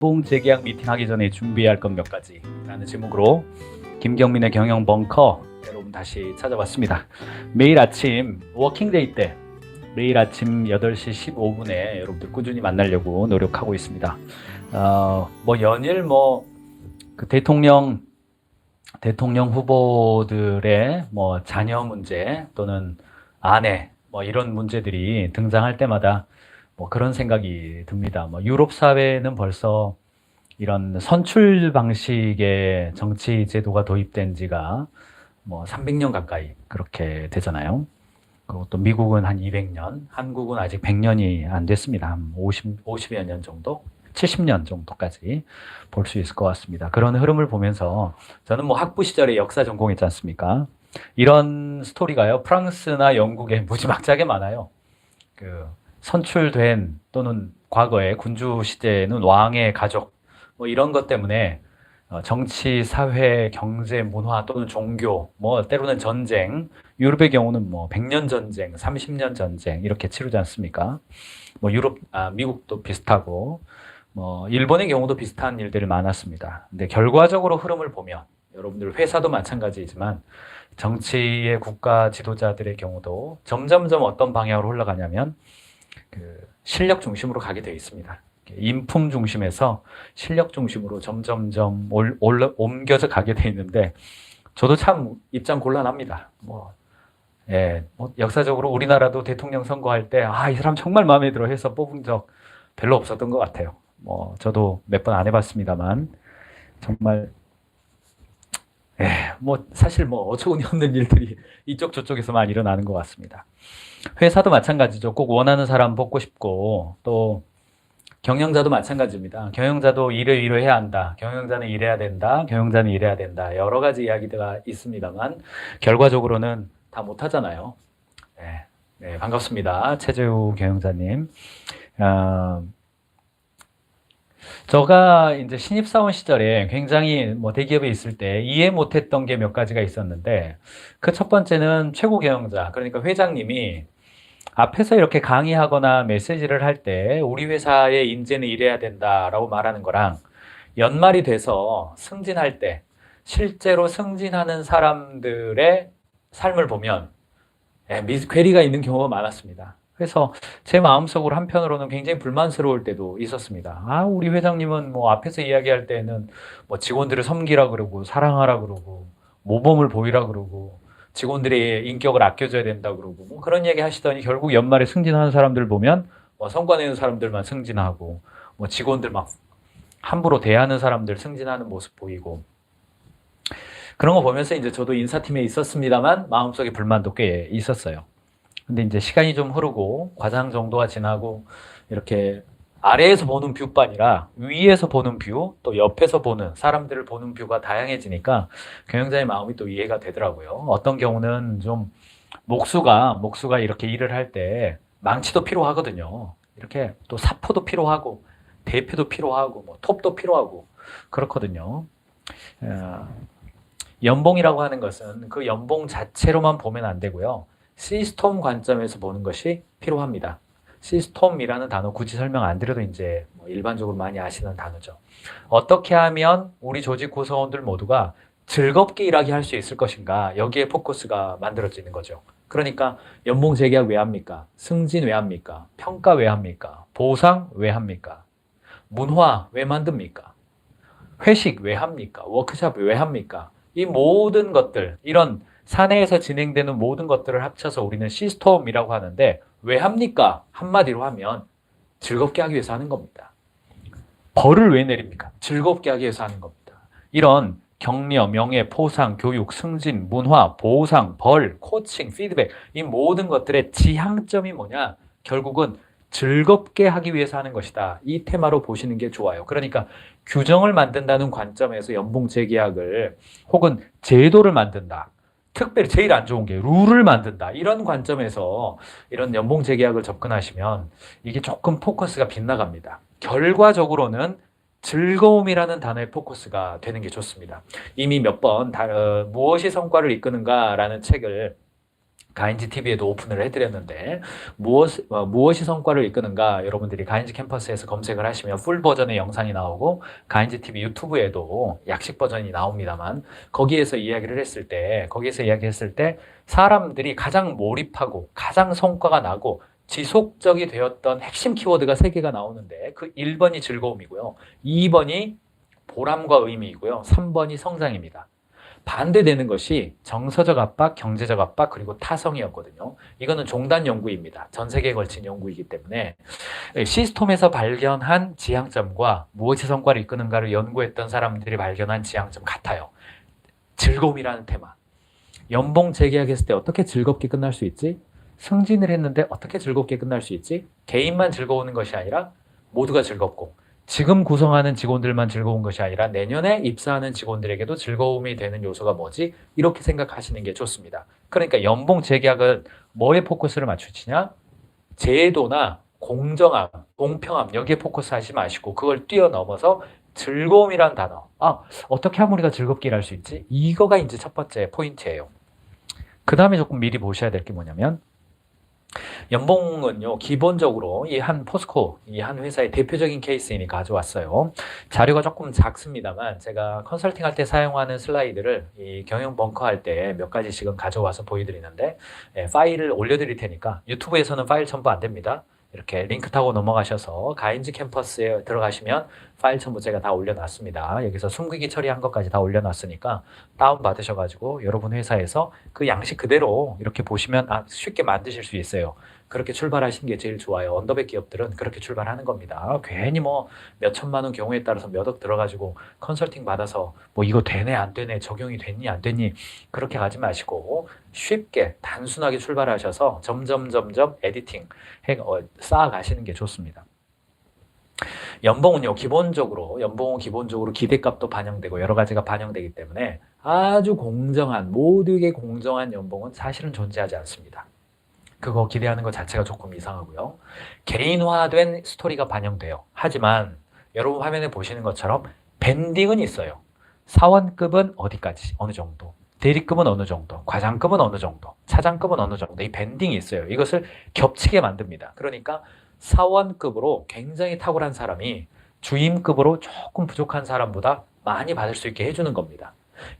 뽕 재계약 미팅하기 전에 준비해야 할 것 몇 가지 라는 제목으로 김경민의 경영 벙커 여러분 다시 찾아왔습니다. 매일 아침 워킹데이 때 매일 아침 8시 15분에 여러분들 꾸준히 만나려고 노력하고 있습니다. 연일 그 대통령 후보들의 자녀 문제 또는 아내 이런 문제들이 등장할 때마다 그런 생각이 듭니다. 유럽 사회는 벌써 이런 선출 방식의 정치 제도가 도입된 지가 300년 가까이 그렇게 되잖아요. 그리고 또 미국은 한 200년, 한국은 아직 100년이 안 됐습니다. 한 50여 년 정도, 70년 정도까지 볼 수 있을 것 같습니다. 그런 흐름을 보면서 저는 학부 시절에 역사 전공했지 않습니까? 이런 스토리가요, 프랑스나 영국에 무지막지하게 많아요. 선출된 또는 과거에 군주 시대는 왕의 가족 이런 것 때문에 정치, 사회, 경제, 문화 또는 종교 때로는 전쟁, 유럽의 경우는 100년 전쟁, 30년 전쟁 이렇게 치르지 않습니까? 미국도 비슷하고 일본의 경우도 비슷한 일들이 많았습니다. 근데 결과적으로 흐름을 보면 여러분들 회사도 마찬가지이지만 정치의 국가 지도자들의 경우도 점점점 어떤 방향으로 흘러가냐면 실력 중심으로 가게 되어 있습니다. 인품 중심에서 실력 중심으로 점점점 옮겨져 가게 되어 있는데 저도 참 입장 곤란합니다. 역사적으로 우리나라도 대통령 선거할 때 이 사람 정말 마음에 들어 해서 뽑은 적 별로 없었던 것 같아요. 저도 몇 번 안 해봤습니다만 정말 사실 어처구니 없는 일들이 이쪽 저쪽에서만 일어나는 것 같습니다. 회사도 마찬가지죠. 꼭 원하는 사람 뽑고 싶고 또 경영자도 마찬가지입니다. 경영자도 일을 해야 한다. 경영자는 일해야 된다. 경영자는 일해야 된다. 여러 가지 이야기가 있습니다만 결과적으로는 다 못하잖아요. 네, 반갑습니다. 최재우 경영자님. 제가 이제 신입사원 시절에 굉장히 대기업에 있을 때 이해 못했던 게 몇 가지가 있었는데 그 첫 번째는 최고 경영자, 그러니까 회장님이 앞에서 이렇게 강의하거나 메시지를 할 때 우리 회사의 인재는 이래야 된다라고 말하는 거랑 연말이 돼서 승진할 때 실제로 승진하는 사람들의 삶을 보면 괴리가 있는 경우가 많았습니다. 그래서 제 마음속으로 한편으로는 굉장히 불만스러울 때도 있었습니다. 우리 회장님은 앞에서 이야기할 때는 직원들을 섬기라 그러고 사랑하라 그러고 모범을 보이라 그러고 직원들의 인격을 아껴줘야 된다 그러고 그런 얘기 하시더니 결국 연말에 승진하는 사람들 보면 성과 내는 사람들만 승진하고 직원들 막 함부로 대하는 사람들 승진하는 모습 보이고 그런 거 보면서 이제 저도 인사팀에 있었습니다만 마음속에 불만도 꽤 있었어요. 근데 이제 시간이 좀 흐르고 과장 정도가 지나고 이렇게 아래에서 보는 뷰가 아니라 위에서 보는 뷰, 또 옆에서 보는 사람들을 보는 뷰가 다양해지니까 경영자의 마음이 또 이해가 되더라고요. 어떤 경우는 좀 목수가 이렇게 일을 할 때 망치도 필요하거든요. 이렇게 또 사포도 필요하고 대표도 필요하고 톱도 필요하고 그렇거든요. 연봉이라고 하는 것은 그 연봉 자체로만 보면 안 되고요. 시스템 관점에서 보는 것이 필요합니다. 시스템이라는 단어 굳이 설명 안 드려도 이제 일반적으로 많이 아시는 단어죠. 어떻게 하면 우리 조직 구성원들 모두가 즐겁게 일하게 할 수 있을 것인가, 여기에 포커스가 만들어지는 거죠. 그러니까 연봉 재계약 왜 합니까? 승진 왜 합니까? 평가 왜 합니까? 보상 왜 합니까? 문화 왜 만듭니까? 회식 왜 합니까? 워크숍 왜 합니까? 이 모든 것들, 이런 사내에서 진행되는 모든 것들을 합쳐서 우리는 시스템이라고 하는데 왜 합니까? 한마디로 하면 즐겁게 하기 위해서 하는 겁니다. 벌을 왜 내립니까? 즐겁게 하기 위해서 하는 겁니다. 이런 격려, 명예, 포상, 교육, 승진, 문화, 보상, 벌, 코칭, 피드백 이 모든 것들의 지향점이 뭐냐? 결국은 즐겁게 하기 위해서 하는 것이다. 이 테마로 보시는 게 좋아요. 그러니까 규정을 만든다는 관점에서 연봉 재계약을 혹은 제도를 만든다. 특별히 제일 안 좋은 게 룰을 만든다. 이런 관점에서 이런 연봉 재계약을 접근하시면 이게 조금 포커스가 빗나갑니다. 결과적으로는 즐거움이라는 단어의 포커스가 되는 게 좋습니다. 이미 몇 번 무엇이 성과를 이끄는가라는 책을 가인지 TV에도 오픈을 해드렸는데 무엇이 성과를 이끄는가 여러분들이 가인지 캠퍼스에서 검색을 하시면 풀 버전의 영상이 나오고 가인지 TV 유튜브에도 약식 버전이 나옵니다만 거기에서 이야기했을 때 사람들이 가장 몰입하고 가장 성과가 나고 지속적이 되었던 핵심 키워드가 3개가 나오는데 그 1번이 즐거움이고요. 2번이 보람과 의미이고요. 3번이 성장입니다. 반대되는 것이 정서적 압박, 경제적 압박, 그리고 타성이었거든요. 이거는 종단 연구입니다. 전 세계에 걸친 연구이기 때문에 시스템에서 발견한 지향점과 무엇이 성과를 이끄는가를 연구했던 사람들이 발견한 지향점 같아요. 즐거움이라는 테마. 연봉 재계약했을 때 어떻게 즐겁게 끝날 수 있지? 승진을 했는데 어떻게 즐겁게 끝날 수 있지? 개인만 즐거운 것이 아니라 모두가 즐겁고 지금 구성하는 직원들만 즐거운 것이 아니라 내년에 입사하는 직원들에게도 즐거움이 되는 요소가 뭐지? 이렇게 생각하시는 게 좋습니다. 그러니까 연봉 재계약은 뭐에 포커스를 맞추시냐? 제도나 공정함, 공평함 여기에 포커스 하지 마시고 그걸 뛰어넘어서 즐거움이란 단어. 어떻게 하면 우리가 즐겁게 일할 수 있지? 이거가 이제 첫 번째 포인트예요. 그 다음에 조금 미리 보셔야 될 게 뭐냐면 연봉은요, 기본적으로 이 한 포스코, 이 한 회사의 대표적인 케이스이니 가져왔어요. 자료가 조금 작습니다만, 제가 컨설팅 할 때 사용하는 슬라이드를 이 경영 벙커 할 때 몇 가지씩은 가져와서 보여드리는데, 파일을 올려드릴 테니까, 유튜브에서는 파일 첨부 안 됩니다. 이렇게 링크 타고 넘어가셔서 가인지 캠퍼스에 들어가시면 파일 첨부 제가 다 올려놨습니다. 여기서 숨기기 처리한 것까지 다 올려놨으니까 다운 받으셔가지고 여러분 회사에서 그 양식 그대로 이렇게 보시면 쉽게 만드실 수 있어요. 그렇게 출발하시는 게 제일 좋아요. 언더백 기업들은 그렇게 출발하는 겁니다. 괜히 뭐 몇 천만 원 경우에 따라서 몇 억 들어가지고 컨설팅 받아서 뭐 이거 되네 안 되네 적용이 됐니 안 됐니 그렇게 가지 마시고 쉽게 단순하게 출발하셔서 점점 에디팅 쌓아가시는 게 좋습니다. 연봉은 기본적으로 기대값도 반영되고 여러 가지가 반영되기 때문에 아주 모두에게 공정한 연봉은 사실은 존재하지 않습니다. 그거 기대하는 것 자체가 조금 이상하고요. 개인화된 스토리가 반영돼요. 하지만 여러분 화면에 보시는 것처럼 밴딩은 있어요. 사원급은 어디까지, 어느 정도, 대리급은 어느 정도, 과장급은 어느 정도, 차장급은 어느 정도, 이 밴딩이 있어요. 이것을 겹치게 만듭니다. 그러니까 사원급으로 굉장히 탁월한 사람이 주임급으로 조금 부족한 사람보다 많이 받을 수 있게 해주는 겁니다.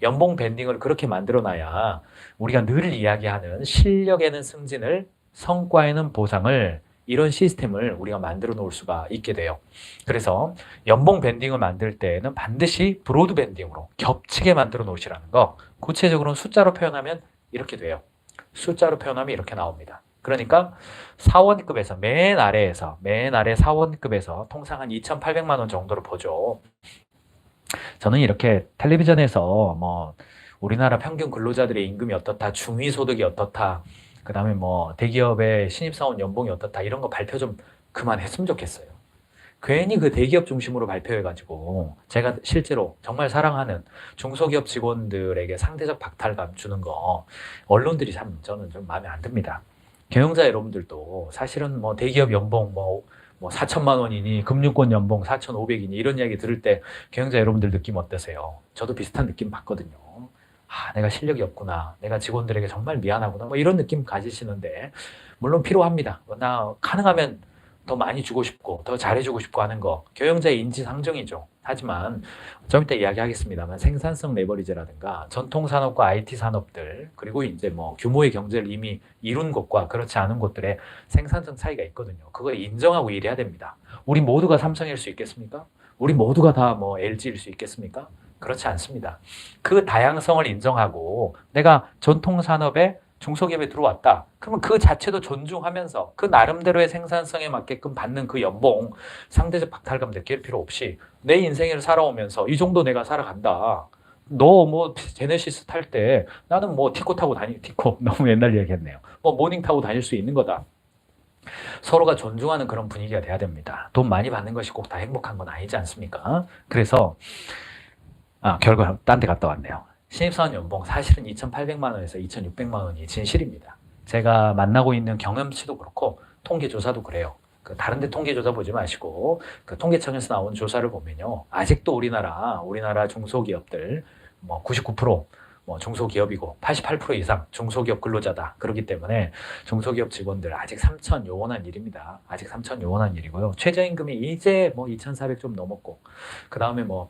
연봉 밴딩을 그렇게 만들어놔야 우리가 늘 이야기하는 실력에는 승진을, 성과에는 보상을 이런 시스템을 우리가 만들어 놓을 수가 있게 돼요. 그래서 연봉 밴딩을 만들 때에는 반드시 브로드 밴딩으로 겹치게 만들어 놓으시라는 거. 구체적으로는 숫자로 표현하면 이렇게 돼요. 숫자로 표현하면 이렇게 나옵니다. 그러니까 사원급에서 맨 아래 사원급에서 통상 한 2,800만 원 정도로 보죠. 저는 이렇게 텔레비전에서 뭐 우리나라 평균 근로자들의 임금이 어떻다, 중위소득이 어떻다, 그 다음에 뭐 대기업의 신입사원 연봉이 어떻다 이런 거 발표 좀 그만했으면 좋겠어요. 괜히 그 대기업 중심으로 발표해가지고 제가 실제로 정말 사랑하는 중소기업 직원들에게 상대적 박탈감 주는 거 언론들이 참 저는 좀 마음에 안 듭니다. 경영자 여러분들도 사실은 뭐 대기업 연봉 뭐 4천만 원이니 금융권 연봉 4,500이니 이런 이야기 들을 때 경영자 여러분들 느낌 어떠세요? 저도 비슷한 느낌 받거든요. 내가 실력이 없구나. 내가 직원들에게 정말 미안하구나. 뭐 이런 느낌 가지시는데 물론 필요합니다. 나 가능하면 더 많이 주고 싶고 더 잘해주고 싶고 하는 거 경영자의 인지상정이죠. 하지만 좀 이따 이야기하겠습니다만 생산성 레버리지라든가 전통 산업과 IT 산업들 그리고 이제 뭐 규모의 경제를 이미 이룬 곳과 그렇지 않은 곳들의 생산성 차이가 있거든요. 그걸 인정하고 일해야 됩니다. 우리 모두가 삼성일 수 있겠습니까? 우리 모두가 다 뭐 LG일 수 있겠습니까? 그렇지 않습니다. 그 다양성을 인정하고 내가 전통 산업에 중소기업에 들어왔다. 그러면 그 자체도 존중하면서 그 나름대로의 생산성에 맞게끔 받는 그 연봉 상대적 박탈감 느낄 필요 없이 내 인생을 살아오면서 이 정도 내가 살아간다. 너 뭐 제네시스 탈 때 나는 뭐 티코 너무 옛날 얘기했네요. 뭐 모닝 타고 다닐 수 있는 거다. 서로가 존중하는 그런 분위기가 돼야 됩니다. 돈 많이 받는 것이 꼭 다 행복한 건 아니지 않습니까? 그래서 결과 딴 데 갔다 왔네요. 신입사원 연봉 사실은 2,800만 원에서 2,600만 원이 진실입니다. 제가 만나고 있는 경험치도 그렇고 통계조사도 그래요. 다른 데 통계조사 보지 마시고 그 통계청에서 나온 조사를 보면요. 아직도 우리나라 중소기업들 뭐 99%, 뭐 중소기업이고 88% 이상 중소기업 근로자다. 그렇기 때문에 중소기업 직원들 아직 3천 요원한 일입니다. 아직 3천 요원한 일이고요. 최저임금이 이제 뭐 2,400 좀 넘었고 그 다음에 뭐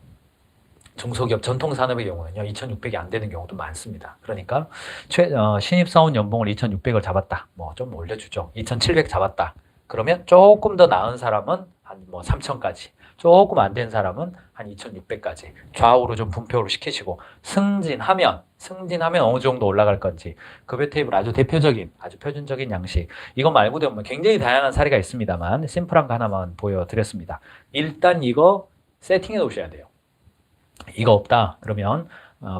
중소기업 전통산업의 경우는요 2,600이 안 되는 경우도 많습니다. 그러니까 신입사원 연봉을 2,600을 잡았다. 뭐 좀 올려주죠. 2,700 잡았다. 그러면 조금 더 나은 사람은 한 뭐 3,000까지, 조금 안 된 사람은 한 2,600까지 좌우로 좀 분표를 시키시고 승진하면 어느 정도 올라갈 건지 급여 테이블 아주 대표적인 아주 표준적인 양식 이거 말고도 뭐 굉장히 다양한 사례가 있습니다만 심플한 거 하나만 보여드렸습니다. 일단 이거 세팅해 놓으셔야 돼요. 이거 없다 그러면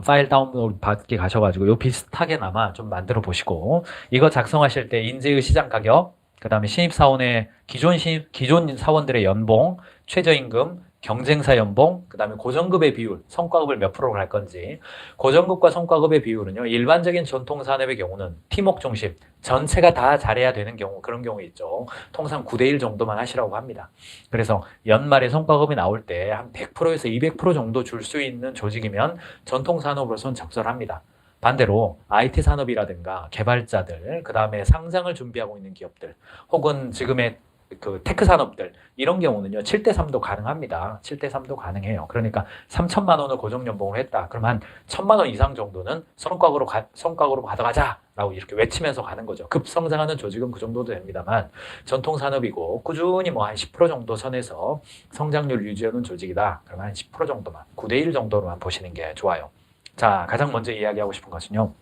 파일 다운로드 받기 가셔가지고 요 비슷하게나마 좀 만들어 보시고 이거 작성하실 때 인재의 시장 가격 그 다음에 신입사원의 기존 사원들의 연봉, 최저임금, 경쟁사 연봉, 그 다음에 고정급의 비율, 성과급을 몇 프로로 갈 건지 고정급과 성과급의 비율은요 일반적인 전통산업의 경우는 팀워크 중심 전체가 다 잘해야 되는 경우 그런 경우 있죠. 통상 9대1 정도만 하시라고 합니다. 그래서 연말에 성과급이 나올 때 한 100%에서 200% 정도 줄 수 있는 조직이면 전통산업으로서는 적절합니다. 반대로 IT 산업이라든가 개발자들, 그 다음에 상장을 준비하고 있는 기업들, 혹은 지금의 그 테크 산업들 이런 경우는요 7대3도 가능합니다. 7대3도 가능해요. 그러니까 3천만 원을 고정 연봉을 했다. 그럼 한 1,000만 원 이상 정도는 성과급으로 가져가자라고 이렇게 외치면서 가는 거죠. 급성장하는 조직은 그 정도도 됩니다만 전통 산업이고 꾸준히 뭐 한 10% 정도 선에서 성장률 유지하는 조직이다. 그러면 한 10% 정도만 9대1 정도로만 보시는 게 좋아요. 자, 가장 먼저 이야기하고 싶은 것은요.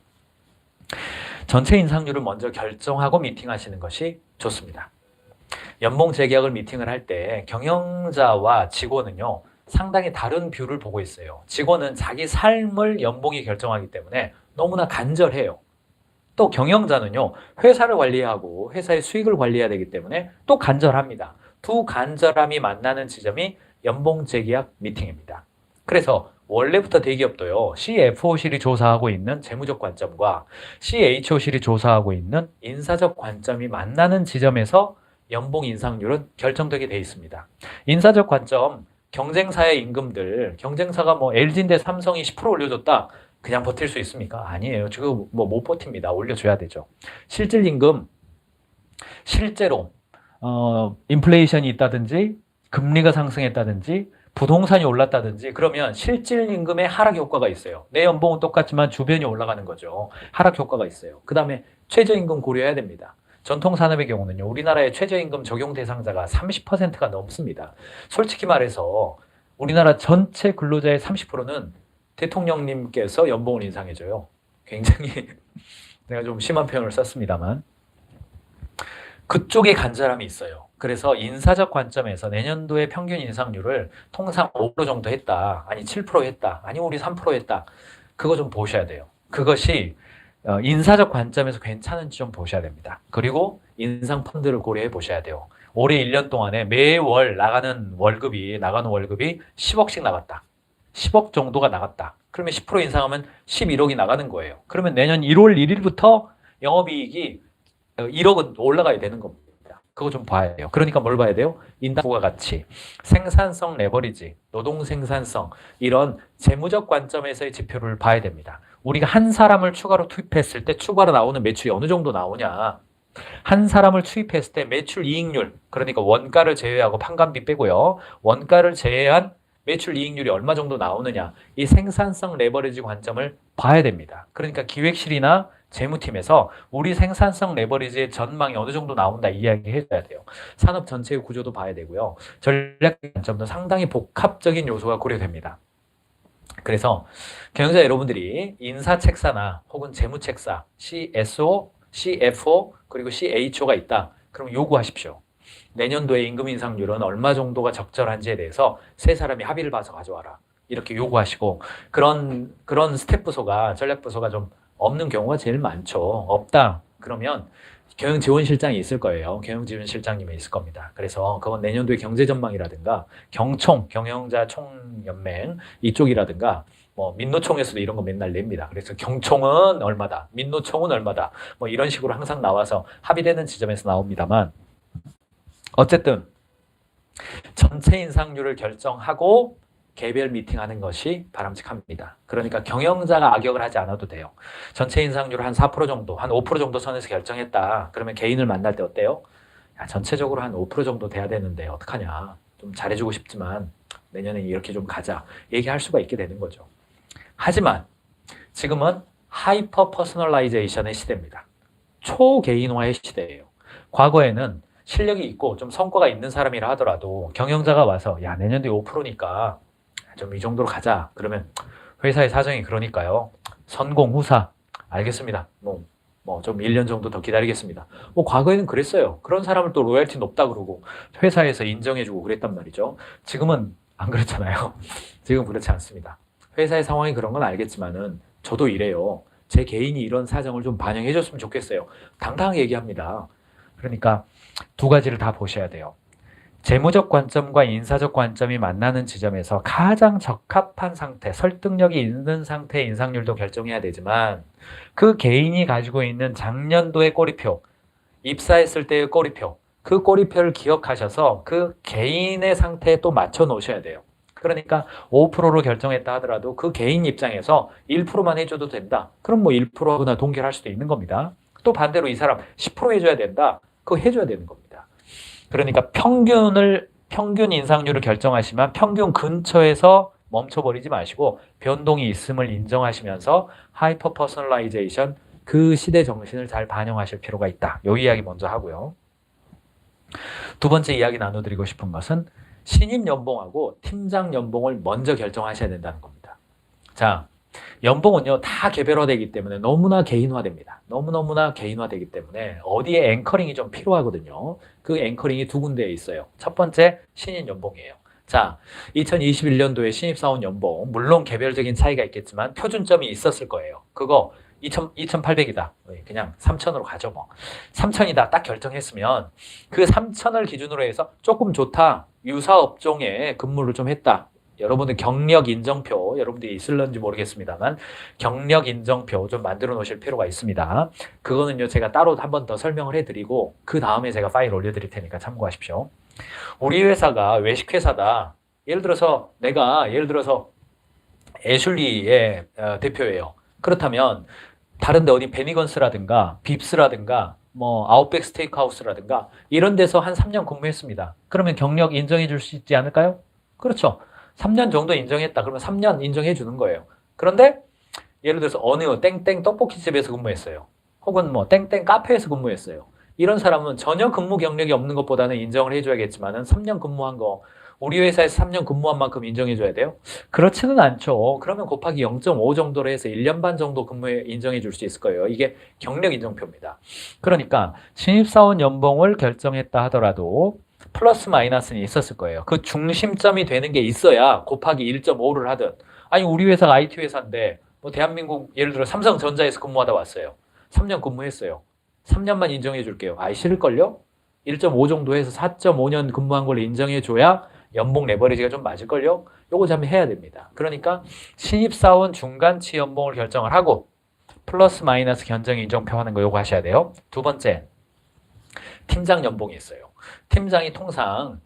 전체 인상률을 먼저 결정하고 미팅하시는 것이 좋습니다. 연봉 재계약을 미팅을 할 때 경영자와 직원은요. 상당히 다른 뷰를 보고 있어요. 직원은 자기 삶을 연봉이 결정하기 때문에 너무나 간절해요. 또 경영자는요. 회사를 관리하고 회사의 수익을 관리해야 되기 때문에 또 간절합니다. 두 간절함이 만나는 지점이 연봉 재계약 미팅입니다. 그래서 원래부터 대기업도요. CFO실이 조사하고 있는 재무적 관점과 CHO실이 조사하고 있는 인사적 관점이 만나는 지점에서 연봉 인상률은 결정되게 돼 있습니다. 인사적 관점, 경쟁사의 임금들, 경쟁사가 뭐 LG인데 삼성이 10% 올려줬다. 그냥 버틸 수 있습니까? 아니에요. 지금 뭐 못 버팁니다. 올려줘야 되죠. 실질 임금, 실제로 인플레이션이 있다든지 금리가 상승했다든지 부동산이 올랐다든지 그러면 실질 임금의 하락 효과가 있어요. 내 연봉은 똑같지만 주변이 올라가는 거죠. 하락 효과가 있어요. 그 다음에 최저임금 고려해야 됩니다. 전통산업의 경우는요. 우리나라의 최저임금 적용 대상자가 30%가 넘습니다. 솔직히 말해서 우리나라 전체 근로자의 30%는 대통령님께서 연봉을 인상해줘요. 굉장히 내가 좀 심한 표현을 썼습니다만 그쪽에 간절함이 있어요. 그래서 인사적 관점에서 내년도의 평균 인상률을 통상 5% 정도 했다. 아니 7% 했다. 아니 우리 3% 했다. 그거 좀 보셔야 돼요. 그것이 인사적 관점에서 괜찮은지 좀 보셔야 됩니다. 그리고 인상 펀드를 고려해 보셔야 돼요. 올해 1년 동안에 매월 나가는 월급이 10억씩 나갔다. 10억 정도가 나갔다. 그러면 10% 인상하면 11억이 나가는 거예요. 그러면 내년 1월 1일부터 영업이익이 1억은 올라가야 되는 겁니다. 그거 좀 봐야 돼요. 그러니까 뭘 봐야 돼요? 인당부가 가치, 생산성 레버리지, 노동 생산성 이런 재무적 관점에서의 지표를 봐야 됩니다. 우리가 한 사람을 추가로 투입했을 때 추가로 나오는 매출이 어느 정도 나오냐. 한 사람을 투입했을 때 매출 이익률, 그러니까 원가를 제외하고 판관비 빼고요. 원가를 제외한 매출 이익률이 얼마 정도 나오느냐. 이 생산성 레버리지 관점을 봐야 됩니다. 그러니까 기획실이나 재무팀에서 우리 생산성 레버리지의 전망이 어느 정도 나온다 이야기 해줘야 돼요. 산업 전체의 구조도 봐야 되고요. 전략 관점도 상당히 복합적인 요소가 고려됩니다. 그래서 경영자 여러분들이 인사책사나 혹은 재무책사, CSO, CFO 그리고 CHO가 있다. 그럼 요구하십시오. 내년도에 임금 인상률은 얼마 정도가 적절한지에 대해서 세 사람이 합의를 봐서 가져와라. 이렇게 요구하시고 그런 스텝부서가 전략부서가 좀 없는 경우가 제일 많죠. 없다. 그러면 경영지원실장이 있을 거예요. 경영지원실장님이 있을 겁니다. 그래서 그건 내년도의 경제전망이라든가 경총, 경영자 총연맹 이쪽이라든가 뭐 민노총에서도 이런 거 맨날 냅니다. 그래서 경총은 얼마다, 민노총은 얼마다 뭐 이런 식으로 항상 나와서 합의되는 지점에서 나옵니다만 어쨌든 전체 인상률을 결정하고 개별 미팅하는 것이 바람직합니다. 그러니까 경영자가 악역을 하지 않아도 돼요. 전체 인상률 한 4% 정도, 한 5% 정도 선에서 결정했다. 그러면 개인을 만날 때 어때요? 야, 전체적으로 한 5% 정도 돼야 되는데 어떡하냐. 좀 잘해주고 싶지만 내년에 이렇게 좀 가자. 얘기할 수가 있게 되는 거죠. 하지만 지금은 하이퍼 퍼스널라이제이션의 시대입니다. 초개인화의 시대예요. 과거에는 실력이 있고 좀 성과가 있는 사람이라 하더라도 경영자가 와서 야, 내년도에 5%니까 좀 이 정도로 가자. 그러면 회사의 사정이 그러니까요. 선공 후사 알겠습니다. 좀 1년 정도 더 기다리겠습니다. 과거에는 그랬어요. 그런 사람을 또 로열티 높다 그러고 회사에서 인정해주고 그랬단 말이죠. 지금은 안 그렇잖아요. 지금 그렇지 않습니다. 회사의 상황이 그런 건 알겠지만은 저도 이래요. 제 개인이 이런 사정을 좀 반영해 줬으면 좋겠어요. 당당하게 얘기합니다. 그러니까 두 가지를 다 보셔야 돼요. 재무적 관점과 인사적 관점이 만나는 지점에서 가장 적합한 상태, 설득력이 있는 상태의 인상률도 결정해야 되지만 그 개인이 가지고 있는 작년도의 꼬리표, 입사했을 때의 꼬리표, 그 꼬리표를 기억하셔서 그 개인의 상태에 또 맞춰 놓으셔야 돼요. 그러니까 5%로 결정했다 하더라도 그 개인 입장에서 1%만 해줘도 된다. 그럼 1%하거나 동결할 수도 있는 겁니다. 또 반대로 이 사람 10% 해줘야 된다. 그거 해줘야 되는 겁니다. 그러니까 평균 인상률을 결정하시면 평균 근처에서 멈춰버리지 마시고 변동이 있음을 인정하시면서 하이퍼 퍼스널라이제이션 그 시대 정신을 잘 반영하실 필요가 있다. 이 이야기 먼저 하고요. 두 번째 이야기 나눠드리고 싶은 것은 신입 연봉하고 팀장 연봉을 먼저 결정하셔야 된다는 겁니다. 자, 연봉은요 다 개별화되기 때문에 너무나 개인화됩니다. 너무나 개인화되기 때문에 어디에 앵커링이 좀 필요하거든요. 그 앵커링이 두 군데에 있어요. 첫 번째 신입 연봉이에요. 자, 2021년도에 신입사원 연봉 물론 개별적인 차이가 있겠지만 표준점이 있었을 거예요. 그거 2,800이다. 그냥 3,000으로 가죠 뭐. 3,000이다 딱 결정했으면 그 3,000을 기준으로 해서 조금 좋다. 유사 업종에 근무를 좀 했다. 여러분들 경력 인정표 여러분들이 있을런지 모르겠습니다만 경력 인정표 좀 만들어 놓으실 필요가 있습니다. 그거는요 제가 따로 한 번 더 설명을 해드리고 그 다음에 제가 파일 올려드릴 테니까 참고하십시오. 우리 회사가 외식회사다. 예를 들어서 애슐리의 대표예요. 그렇다면 다른데 어디 베니건스라든가 빕스라든가 아웃백 스테이크하우스라든가 이런 데서 한 3년 근무했습니다. 그러면 경력 인정해 줄 수 있지 않을까요? 그렇죠. 3년 정도 인정했다. 그러면 3년 인정해 주는 거예요. 그런데 예를 들어서 어느 땡땡 떡볶이집에서 근무했어요. 혹은 땡땡 카페에서 근무했어요. 이런 사람은 전혀 근무 경력이 없는 것보다는 인정을 해줘야겠지만은 3년 근무한 거 우리 회사에서 3년 근무한 만큼 인정해줘야 돼요? 그렇지는 않죠. 그러면 곱하기 0.5 정도로 해서 1년 반 정도 근무에 인정해 줄 수 있을 거예요. 이게 경력 인정표입니다. 그러니까 신입사원 연봉을 결정했다 하더라도 플러스 마이너스는 있었을 거예요. 그 중심점이 되는 게 있어야 곱하기 1.5를 하든 아니 우리 회사가 IT 회사인데 대한민국 예를 들어 삼성전자에서 근무하다 왔어요. 3년 근무했어요. 3년만 인정해 줄게요. 싫을걸요? 1.5 정도 해서 4.5년 근무한 걸 인정해 줘야 연봉 레버리지가 좀 맞을걸요? 요거 좀 해야 됩니다. 그러니까 신입사원 중간치 연봉을 결정을 하고 플러스 마이너스 견적 인정표 하는 거 요거 하셔야 돼요. 두 번째, 팀장 연봉이 있어요. 팀장이 통상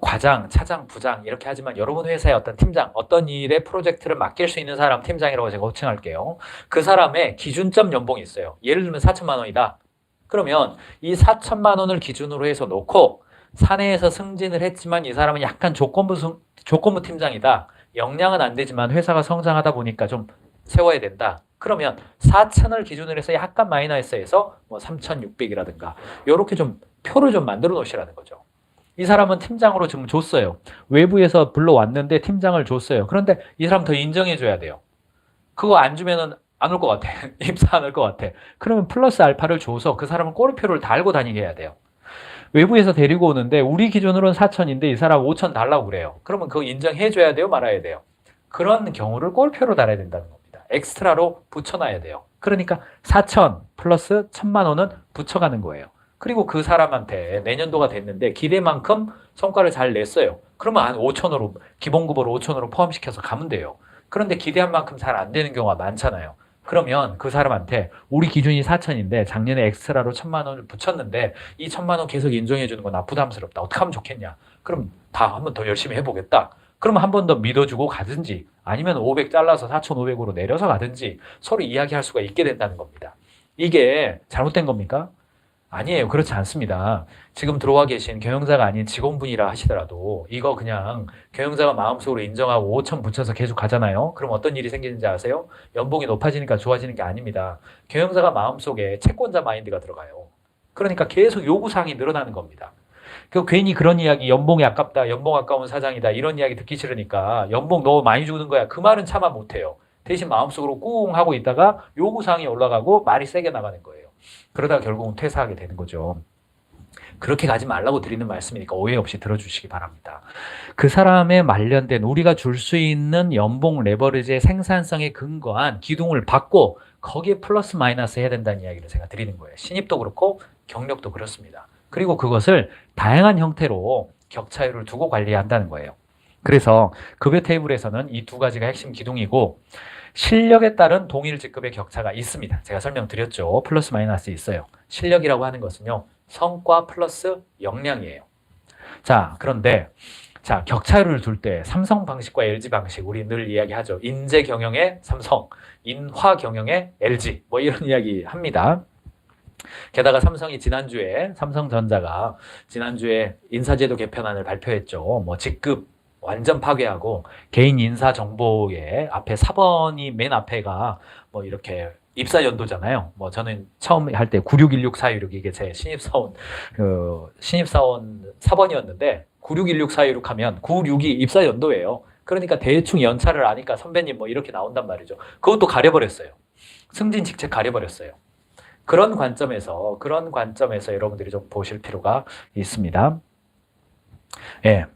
과장, 차장, 부장 이렇게 하지만 여러분 회사의 어떤 팀장, 어떤 일에 프로젝트를 맡길 수 있는 사람 팀장이라고 제가 호칭할게요. 그 사람의 기준점 연봉이 있어요. 예를 들면 4천만 원이다. 그러면 이 4천만 원을 기준으로 해서 놓고 사내에서 승진을 했지만 이 사람은 약간 조건부 팀장이다. 역량은 안 되지만 회사가 성장하다 보니까 좀 세워야 된다. 그러면 4천을 기준으로 해서 약간 마이너스해서 3,600이라든가 이렇게 좀 표를 좀 만들어 놓으시라는 거죠. 이 사람은 팀장으로 지금 줬어요. 외부에서 불러왔는데 팀장을 줬어요. 그런데 이 사람 더 인정해 줘야 돼요. 그거 안 주면은 안 올 것 같아. 입사 안 올 것 같아. 그러면 플러스 알파를 줘서 그 사람은 꼬리표를 달고 다니게 해야 돼요. 외부에서 데리고 오는데 우리 기준으로는 4천인데 이 사람 5천 달라고 그래요. 그러면 그거 인정해 줘야 돼요? 말아야 돼요? 그런 경우를 꼬리표로 달아야 된다는 겁니다. 엑스트라로 붙여놔야 돼요. 그러니까 4천 플러스 1,000만 원은 붙여가는 거예요. 그리고 그 사람한테 내년도가 됐는데 기대만큼 성과를 잘 냈어요. 그러면 한 5천으로 기본급으로 5천으로 포함시켜서 가면 돼요. 그런데 기대한 만큼 잘 안 되는 경우가 많잖아요. 그러면 그 사람한테 우리 기준이 4천인데 작년에 엑스트라로 1,000만 원을 붙였는데 이 1,000만 원 계속 인정해 주는 거 나 부담스럽다. 어떻게 하면 좋겠냐? 그럼 다 한번 더 열심히 해보겠다. 그러면 한 번 더 믿어주고 가든지 아니면 500 잘라서 4,500으로 내려서 가든지 서로 이야기할 수가 있게 된다는 겁니다. 이게 잘못된 겁니까? 아니에요. 그렇지 않습니다. 지금 들어와 계신 경영자가 아닌 직원분이라 하시더라도 이거 그냥 경영자가 마음속으로 인정하고 5천 붙여서 계속 가잖아요. 그럼 어떤 일이 생기는지 아세요? 연봉이 높아지니까 좋아지는 게 아닙니다. 경영자가 마음속에 채권자 마인드가 들어가요. 그러니까 계속 요구사항이 늘어나는 겁니다. 그 괜히 그런 이야기, 연봉이 아깝다, 연봉 아까운 사장이다, 이런 이야기 듣기 싫으니까 연봉 너무 많이 주는 거야. 그 말은 참아 못해요. 대신 마음속으로 꿍 하고 있다가 요구사항이 올라가고 말이 세게 나가는 거예요. 그러다가 결국은 퇴사하게 되는 거죠. 그렇게 가지 말라고 드리는 말씀이니까 오해 없이 들어주시기 바랍니다. 그 사람의 관련된 우리가 줄 수 있는 연봉 레버리지의 생산성에 근거한 기둥을 받고 거기에 플러스 마이너스 해야 된다는 이야기를 제가 드리는 거예요. 신입도 그렇고 경력도 그렇습니다. 그리고 그것을 다양한 형태로 격차율을 두고 관리해야 한다는 거예요. 그래서 급여 테이블에서는 이 두 가지가 핵심 기둥이고 실력에 따른 동일 직급의 격차가 있습니다. 제가 설명드렸죠. 플러스 마이너스 있어요. 실력이라고 하는 것은요. 성과 플러스 역량이에요. 자, 그런데 자, 격차율을 둘 때 삼성 방식과 LG 방식 우리 늘 이야기하죠. 인재 경영의 삼성, 인화 경영의 LG 뭐 이런 이야기 합니다. 게다가 삼성전자가 지난주에 인사제도 개편안을 발표했죠. 뭐 직급 완전 파괴하고 개인 인사 정보의 앞에 4번이 맨 앞에가 뭐 이렇게 입사 연도잖아요. 뭐 저는 처음 할 때 9616416 이게 제 신입사원 4번이었는데 9616416 하면 96이 입사 연도예요. 그러니까 대충 연차를 아니까 선배님 뭐 이렇게 나온단 말이죠. 그것도 가려버렸어요. 승진 직책 가려버렸어요. 그런 관점에서 여러분들이 좀 보실 필요가 있습니다. 예.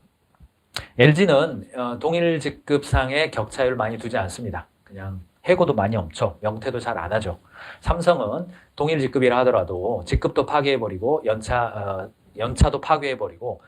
LG는 동일 직급상의 격차율 많이 두지 않습니다. 그냥 해고도 많이 없죠. 명퇴도 잘 안 하죠. 삼성은 동일 직급이라 하더라도 직급도 파괴해버리고 연차도 파괴해버리고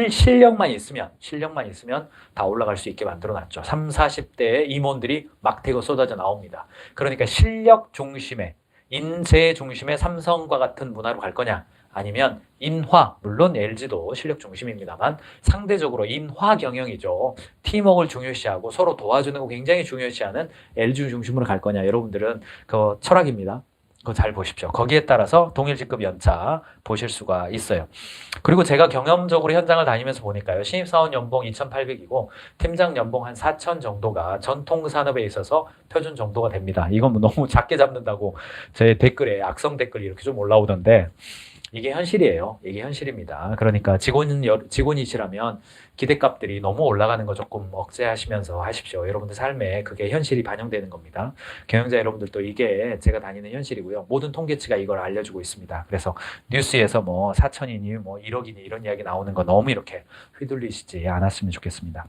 실력만 있으면 다 올라갈 수 있게 만들어놨죠. 30, 40대의 임원들이 막대고 쏟아져 나옵니다. 그러니까 실력 중심의 인재 중심의 삼성과 같은 문화로 갈 거냐 아니면 인화, 물론 LG도 실력 중심입니다만 상대적으로 인화 경영이죠. 팀워크를 중요시하고 서로 도와주는 거 굉장히 중요시하는 LG 중심으로 갈 거냐 여러분들은 그 철학입니다. 그거 잘 보십시오. 거기에 따라서 동일 직급 연차 보실 수가 있어요. 그리고 제가 경험적으로 현장을 다니면서 보니까요. 신입사원 연봉 2,800이고 팀장 연봉 한 4,000 정도가 전통산업에 있어서 표준 정도가 됩니다. 이건 뭐 너무 작게 잡는다고 제 댓글에 악성 댓글이 이렇게 좀 올라오던데 이게 현실이에요. 이게 현실입니다. 그러니까 직원이시라면 기대값들이 너무 올라가는 거 조금 억제하시면서 하십시오. 여러분들 삶에 그게 현실이 반영되는 겁니다. 경영자 여러분들도 이게 제가 다니는 현실이고요. 모든 통계치가 이걸 알려주고 있습니다. 그래서 뉴스에서 뭐 4천이니 뭐 1억이니 이런 이야기 나오는 거 너무 이렇게 휘둘리시지 않았으면 좋겠습니다.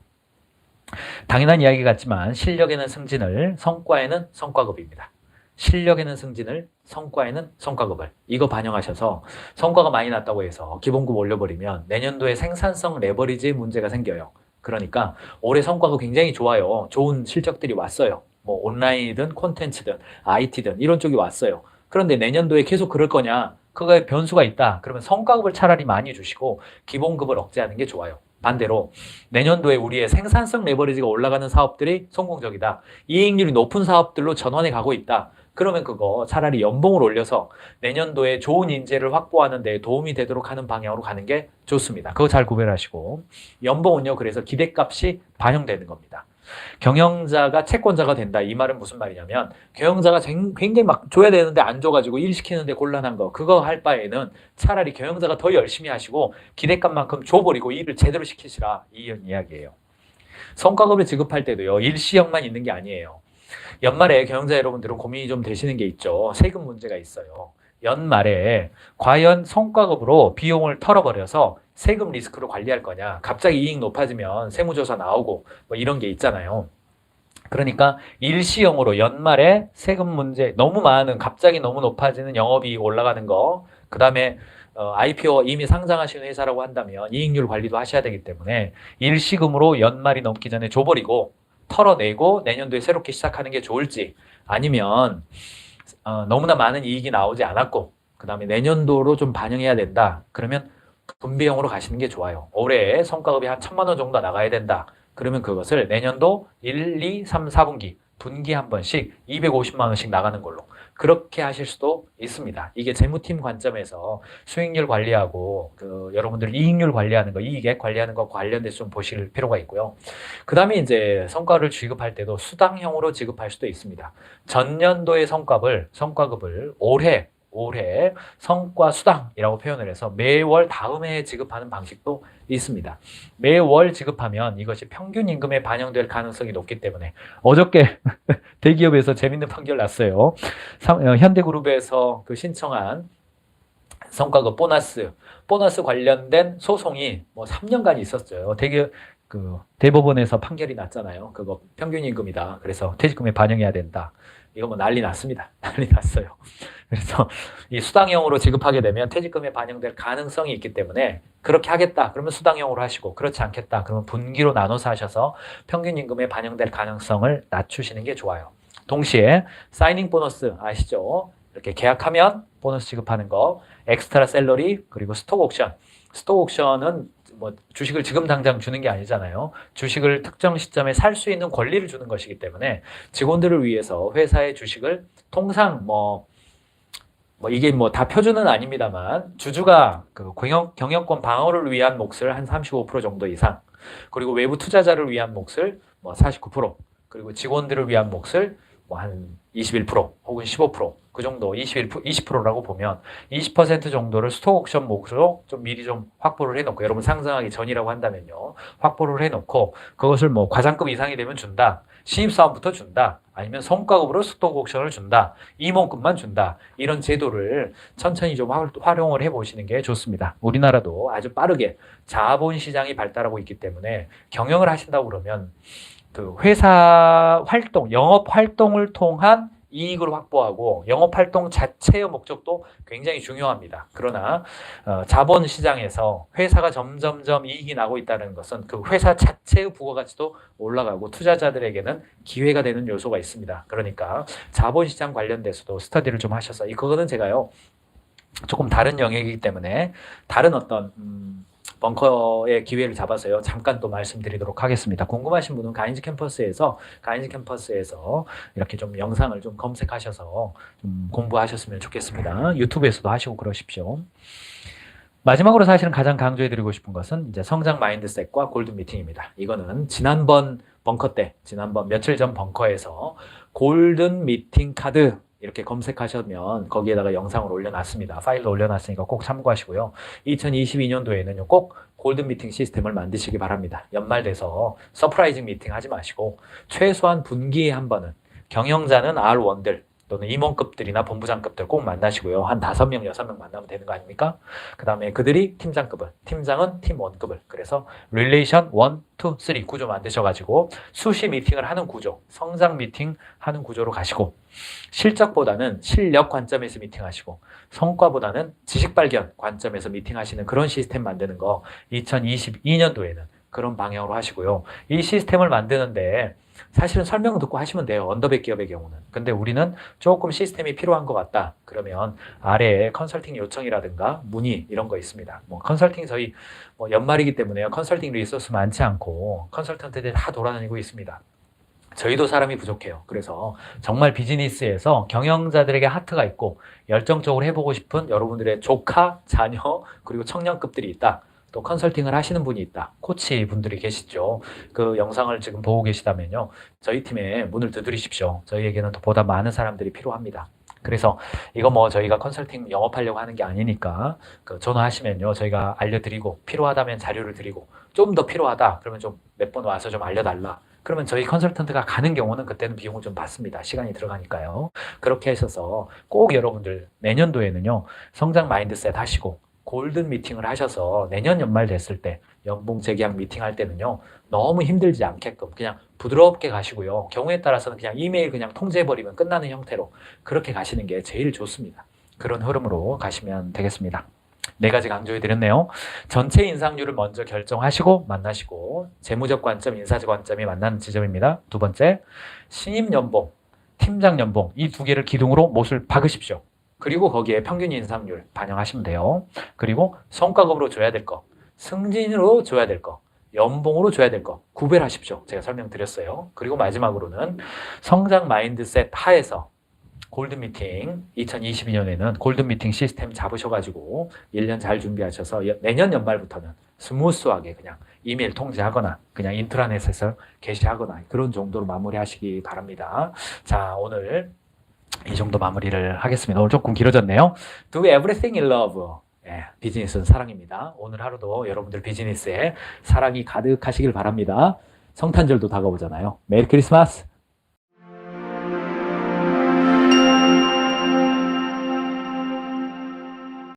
당연한 이야기 같지만 실력에는 승진을, 성과에는 성과급입니다. 실력에는 승진을, 성과에는 성과급을 이거 반영하셔서 성과가 많이 났다고 해서 기본급 올려버리면 내년도에 생산성 레버리지 문제가 생겨요. 그러니까 올해 성과가 굉장히 좋아요. 좋은 실적들이 왔어요. 뭐 온라인이든 콘텐츠든 IT든 이런 쪽이 왔어요. 그런데 내년도에 계속 그럴 거냐? 그거에 변수가 있다. 그러면 성과급을 차라리 많이 주시고 기본급을 억제하는 게 좋아요. 반대로 내년도에 우리의 생산성 레버리지가 올라가는 사업들이 성공적이다. 이익률이 높은 사업들로 전환해 가고 있다. 그러면 그거 차라리 연봉을 올려서 내년도에 좋은 인재를 확보하는 데 도움이 되도록 하는 방향으로 가는 게 좋습니다. 그거 잘 구별하시고 연봉은요. 그래서 기대값이 반영되는 겁니다. 경영자가 채권자가 된다. 이 말은 무슨 말이냐면 경영자가 굉장히 막 줘야 되는데 안 줘가지고 일 시키는데 곤란한 거 그거 할 바에는 차라리 경영자가 더 열심히 하시고 기대값만큼 줘버리고 일을 제대로 시키시라. 이런 이야기예요. 성과급을 지급할 때도요. 일시형만 있는 게 아니에요. 연말에 경영자 여러분들은 고민이 좀 되시는 게 있죠. 세금 문제가 있어요. 연말에 과연 성과급으로 비용을 털어버려서 세금 리스크로 관리할 거냐. 갑자기 이익 높아지면 세무조사 나오고 뭐 이런 게 있잖아요. 그러니까 일시형으로 연말에 세금 문제 너무 많은 갑자기 너무 높아지는 영업이익 올라가는 거 그 다음에 IPO 이미 상장하신 회사라고 한다면 이익률 관리도 하셔야 되기 때문에 일시금으로 연말이 넘기 전에 줘버리고 털어내고 내년도에 새롭게 시작하는 게 좋을지 아니면 너무나 많은 이익이 나오지 않았고 그 다음에 내년도로 좀 반영해야 된다. 그러면 분배형으로 가시는 게 좋아요. 올해 성과급이 한 1,000만 원 정도 나가야 된다. 그러면 그것을 내년도 1, 2, 3, 4분기 분기 한 번씩 250만 원씩 나가는 걸로 그렇게 하실 수도 있습니다. 이게 재무팀 관점에서 수익률 관리하고 여러분들 이익률 관리하는 거, 이익액 관리하는 거 관련돼서 좀 보실 필요가 있고요. 그 다음에 이제 성과를 지급할 때도 수당형으로 지급할 수도 있습니다. 전년도의 성과급을 올해 성과 수당이라고 표현을 해서 매월 다음 해에 지급하는 방식도 있습니다. 매월 지급하면 이것이 평균 임금에 반영될 가능성이 높기 때문에 어저께 대기업에서 재밌는 판결 났어요. 현대그룹에서 그 신청한 성과급 보너스 관련된 소송이 뭐 3년간 있었어요. 대법원에서 판결이 났잖아요. 그거 평균 임금이다. 그래서 퇴직금에 반영해야 된다. 이거 뭐 난리 났습니다. 난리 났어요. 그래서 이 수당형으로 지급하게 되면 퇴직금에 반영될 가능성이 있기 때문에 그렇게 하겠다. 그러면 수당형으로 하시고 그렇지 않겠다. 그러면 분기로 나눠서 하셔서 평균 임금에 반영될 가능성을 낮추시는 게 좋아요. 동시에 사이닝 보너스 아시죠? 이렇게 계약하면 보너스 지급하는 거, 엑스트라 샐러리 그리고 스톡 옵션. 스톡 옵션은 뭐 주식을 지금 당장 주는 게 아니잖아요. 주식을 특정 시점에 살 수 있는 권리를 주는 것이기 때문에 직원들을 위해서 회사의 주식을 통상 이게 뭐 다 표준은 아닙니다만 주주가 그 경영권 방어를 위한 몫을 한 35% 정도 이상, 그리고 외부 투자자를 위한 몫을 뭐 49%, 그리고 직원들을 위한 몫을 뭐 한 21% 혹은 15%그 정도 20%라고 보면 20% 정도를 스톡 옵션 몫으로 좀 미리 좀 확보를 해놓고, 여러분 상장하기 전이라고 한다면요, 확보를 해놓고 그것을 뭐 과장급 이상이 되면 준다, 신입사원부터 준다, 아니면 성과급으로 스톡 옵션을 준다, 임원급만 준다, 이런 제도를 천천히 좀 활용을 해보시는 게 좋습니다. 우리나라도 아주 빠르게 자본시장이 발달하고 있기 때문에 경영을 하신다고 그러면 그 회사 활동, 영업 활동을 통한 이익을 확보하고 영업 활동 자체의 목적도 굉장히 중요합니다. 그러나 자본시장에서 회사가 점점점 이익이 나고 있다는 것은 그 회사 자체의 부가가치도 올라가고 투자자들에게는 기회가 되는 요소가 있습니다. 그러니까 자본시장 관련돼서도 스터디를 좀 하셔서, 그거는 제가요 조금 다른 영역이기 때문에 다른 어떤 벙커의 기회를 잡아서요 잠깐 또 말씀드리도록 하겠습니다. 궁금하신 분은 가인즈 캠퍼스에서 이렇게 좀 영상을 좀 검색하셔서 좀 공부하셨으면 좋겠습니다. 유튜브에서도 하시고 그러십시오. 마지막으로 사실은 가장 강조해드리고 싶은 것은 이제 성장 마인드셋과 골든 미팅입니다. 이거는 지난번 며칠 전 벙커에서 골든 미팅 카드 이렇게 검색하시면 거기에다가 영상을 올려놨습니다. 파일도 올려놨으니까 꼭 참고하시고요. 2022년도에는 꼭 골든 미팅 시스템을 만드시기 바랍니다. 연말 돼서 서프라이징 미팅 하지 마시고 최소한 분기에 한 번은 경영자는 R1들 또는 임원급들이나 본부장급들 꼭 만나시고요. 한 5명, 6명 만나면 되는 거 아닙니까? 그 다음에 그들이 팀장은 팀1급을, 그래서 릴레이션 1, 2, 3 구조 만드셔가지고 수시 미팅을 하는 구조, 성장 미팅 하는 구조로 가시고, 실적보다는 실력 관점에서 미팅하시고 성과보다는 지식 발견 관점에서 미팅하시는 그런 시스템 만드는 거 2022년도에는 그런 방향으로 하시고요. 이 시스템을 만드는데 사실은 설명 듣고 하시면 돼요. 언더백 기업의 경우는. 근데 우리는 조금 시스템이 필요한 것 같다. 그러면 아래에 컨설팅 요청이라든가 문의 이런 거 있습니다. 뭐 컨설팅 저희 연말이기 때문에요. 컨설팅 리소스 많지 않고 컨설턴트들이 다 돌아다니고 있습니다. 저희도 사람이 부족해요. 그래서 정말 비즈니스에서 경영자들에게 하트가 있고 열정적으로 해보고 싶은 여러분들의 조카, 자녀, 그리고 청년급들이 있다. 또 컨설팅을 하시는 분이 있다. 코치 분들이 계시죠. 그 영상을 지금 보고 계시다면요, 저희 팀에 문을 두드리십시오. 저희에게는 더 보다 많은 사람들이 필요합니다. 그래서 이거 저희가 컨설팅 영업하려고 하는 게 아니니까 전화하시면요 저희가 알려드리고, 필요하다면 자료를 드리고, 좀 더 필요하다 그러면 좀 몇 번 와서 좀 알려달라 그러면 저희 컨설턴트가 가는 경우는 그때는 비용을 좀 받습니다. 시간이 들어가니까요. 그렇게 하셔서 꼭 여러분들 내년도에는요 성장 마인드셋 하시고 골든 미팅을 하셔서 내년 연말 됐을 때 연봉 재계약 미팅할 때는요 너무 힘들지 않게끔 그냥 부드럽게 가시고요. 경우에 따라서는 그냥 이메일 그냥 통지해버리면 끝나는 형태로 그렇게 가시는 게 제일 좋습니다. 그런 흐름으로 가시면 되겠습니다. 4가지 강조해드렸네요. 전체 인상률을 먼저 결정하시고 만나시고, 재무적 관점, 인사적 관점이 만나는 지점입니다. 2번째, 신입 연봉, 팀장 연봉, 이 2개를 기둥으로 못을 박으십시오. 그리고 거기에 평균 인상률 반영하시면 돼요. 그리고 성과급으로 줘야 될 거, 승진으로 줘야 될 거, 연봉으로 줘야 될 거 구별하십시오. 제가 설명드렸어요. 그리고 마지막으로는 성장 마인드셋 하에서 골든미팅 2022년에는 골든미팅 시스템 잡으셔가지고 1년 잘 준비하셔서 내년 연말부터는 스무스하게 그냥 이메일 통지하거나 그냥 인트라넷에서 게시하거나 그런 정도로 마무리하시기 바랍니다. 자, 오늘 이 정도 마무리를 하겠습니다. 오늘 조금 길어졌네요. Do everything in love. 예, 비즈니스는 사랑입니다. 오늘 하루도 여러분들 비즈니스에 사랑이 가득하시길 바랍니다. 성탄절도 다가오잖아요. 메리 크리스마스!